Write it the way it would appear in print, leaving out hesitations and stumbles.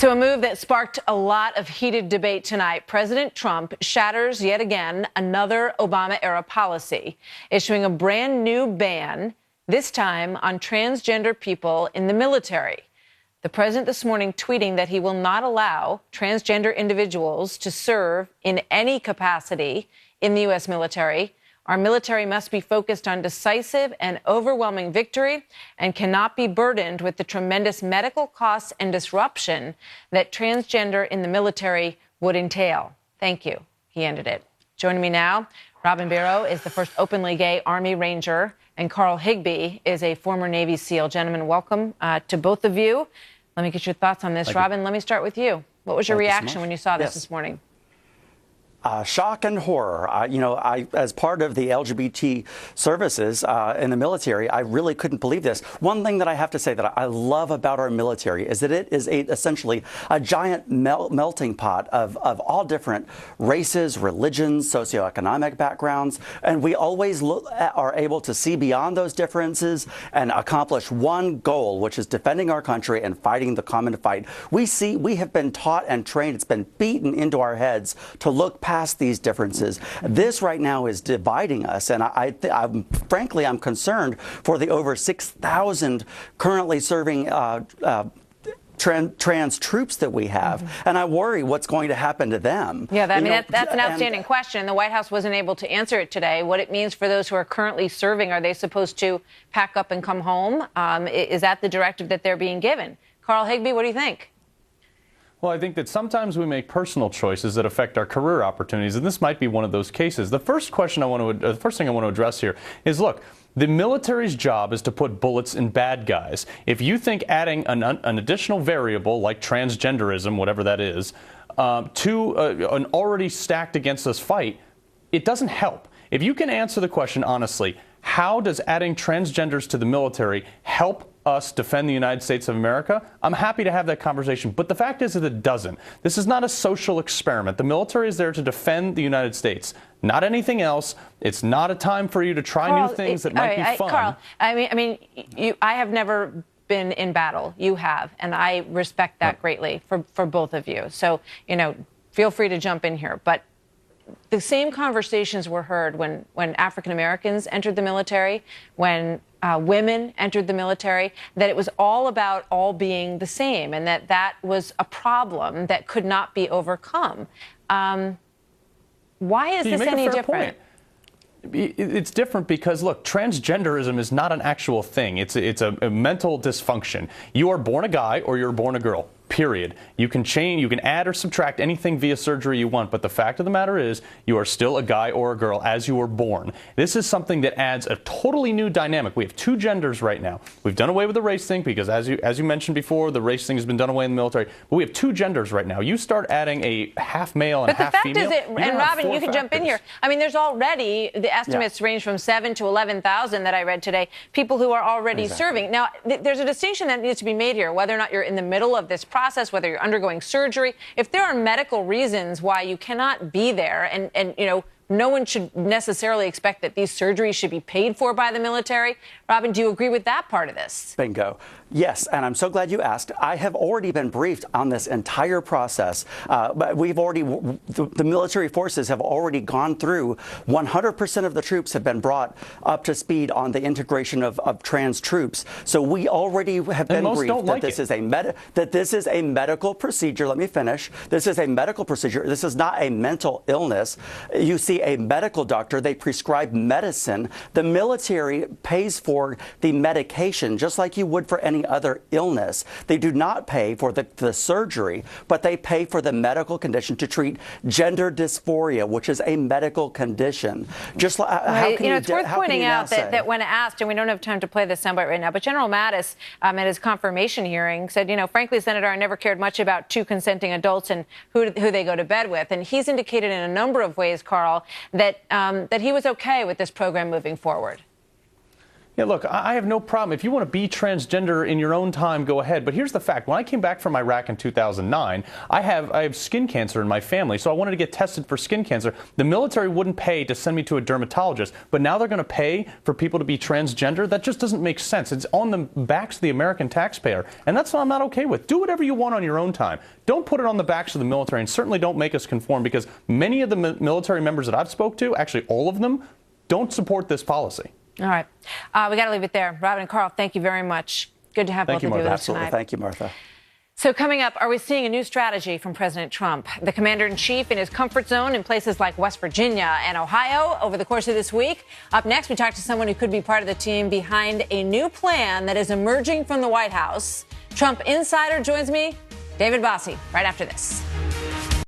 So a move that sparked a lot of heated debate tonight. President Trump shatters yet again another Obama-era policy, issuing a brand new ban, this time on transgender people in the military. The president this morning tweeting that he will not allow transgender individuals to serve in any capacity in the U.S. military. Our military must be focused on decisive and overwhelming victory and cannot be burdened with the tremendous medical costs and disruption that transgender in the military would entail. Thank you. He ended it. Joining me now, Robin Barrow is the first openly gay Army Ranger, and Carl Higbie is a former Navy SEAL. Gentlemen, welcome to both of you. Let me get your thoughts on this. Thank Let me start with you. What was your reaction so when you saw this morning? Shock and horror. As part of the LGBT services in the military, I really couldn't believe this. One thing that I have to say that I love about our military is that it is essentially a giant melting pot of all different races, religions, socioeconomic backgrounds, and we always are able to see beyond those differences and accomplish one goal, which is defending our country and fighting the common fight. We have been taught and trained, it's been beaten into our heads to look past these differences. This right now is dividing us, and frankly, I'm concerned for the over 6,000 currently serving trans troops that we have, and I worry what's going to happen to them. Yeah, that's an outstanding question. The White House wasn't able to answer it today. What it means for those who are currently serving, are they supposed to pack up and come home? Is that the directive that they're being given? Carl Higbie, what do you think? Well, I think that sometimes we make personal choices that affect our career opportunities, and this might be one of those cases. The first thing I want to address here is, look, the military's job is to put bullets in bad guys. If you think adding an additional variable like transgenderism, whatever that is, to an already stacked against us fight, it doesn't help. If you can answer the question honestly, how does adding transgenders to the military help us defend the United States of America? I'm happy to have that conversation, but the fact is that it doesn't. This is not a social experiment. The military is there to defend the United States, not anything else. It's not a time for you to try new things that might be fun. Carl, I have never been in battle. You have, and I respect that greatly for both of you. So, feel free to jump in here, but the same conversations were heard when African Americans entered the military, when women entered the military, that it was all about all being the same, and that was a problem that could not be overcome. Why is this any different? It's different because, look, transgenderism is not an actual thing. It's a mental dysfunction. You are born a guy or you're born a girl. Period. You can change, you can add or subtract anything via surgery you want, but the fact of the matter is you are still a guy or a girl as you were born. This is something that adds a totally new dynamic. We have two genders right now. We've done away with the race thing because, as you mentioned before, the race thing has been done away in the military. But we have two genders right now. You start adding a half male and half female. But the fact is, and Robin, you can jump in here. I mean, there's already, the estimates range from 7,000 to 11,000 that I read today, people who are already serving. Now, there's a distinction that needs to be made here, whether or not you're in the middle of this process, whether you're undergoing surgery. If there are medical reasons why you cannot be there, and no one should necessarily expect that these surgeries should be paid for by the military. Robin, do you agree with that part of this? Bingo. Yes, and I'm so glad you asked. I have already been briefed on this entire process. But the military forces have already gone through. 100% of the troops have been brought up to speed on the integration of trans troops. So we already have been briefed that this is a medical procedure. Let me finish. This is a medical procedure. This is not a mental illness. You see a medical doctor, they prescribe medicine. The military pays for the medication just like you would for any other illness. They do not pay for the surgery, but they pay for the medical condition to treat gender dysphoria, which is a medical condition. Just how can it's worth pointing out that when asked, and we don't have time to play this soundbite right now, but General Mattis at his confirmation hearing said, frankly, Senator, I never cared much about two consenting adults and who they go to bed with. And he's indicated in a number of ways, Carl, that he was okay with this program moving forward. Yeah, look, I have no problem. If you want to be transgender in your own time, go ahead. But here's the fact. When I came back from Iraq in 2009, I have skin cancer in my family, so I wanted to get tested for skin cancer. The military wouldn't pay to send me to a dermatologist, but now they're going to pay for people to be transgender? That just doesn't make sense. It's on the backs of the American taxpayer, and that's what I'm not okay with. Do whatever you want on your own time. Don't put it on the backs of the military, and certainly don't make us conform, because many of the military members that I've spoke to, actually all of them, don't support this policy. All right. We got to leave it there. Robin and Carl, thank you very much. Good to have both of you with us tonight. Absolutely. Thank you, Martha. So coming up, are we seeing a new strategy from President Trump? The commander-in-chief in his comfort zone in places like West Virginia and Ohio over the course of this week. Up next, we talk to someone who could be part of the team behind a new plan that is emerging from the White House. Trump insider joins me, David Bossie, right after this.